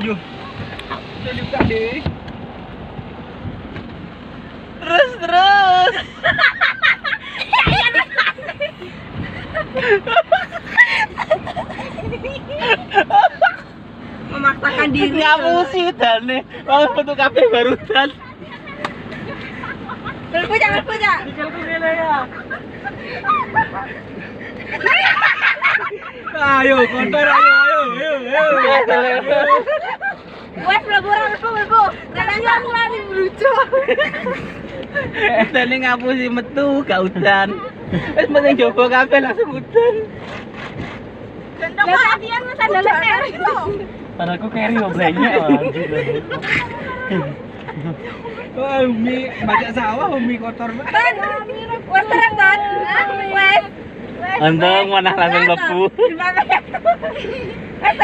Yuh. Juga deh. Terus. Memaksakan diri. Ngapusi dan nih. Mau foto kafe barusan. Berpuja. Dikelku gila ya. Ayo, kotor ayo. Wes mlebu. Katanya aku lari lucu. Tadi ngapusi metu gak udan. Wes penting coba kafe langsung udan. Lah tadian mas sandal keri. Padahal aku carry obrolannya anjir. Oh, Umi, baca sawah Umi kotor banget. Wes terus kan? Wes. Untung mana langsung lebu. Gimana? Wes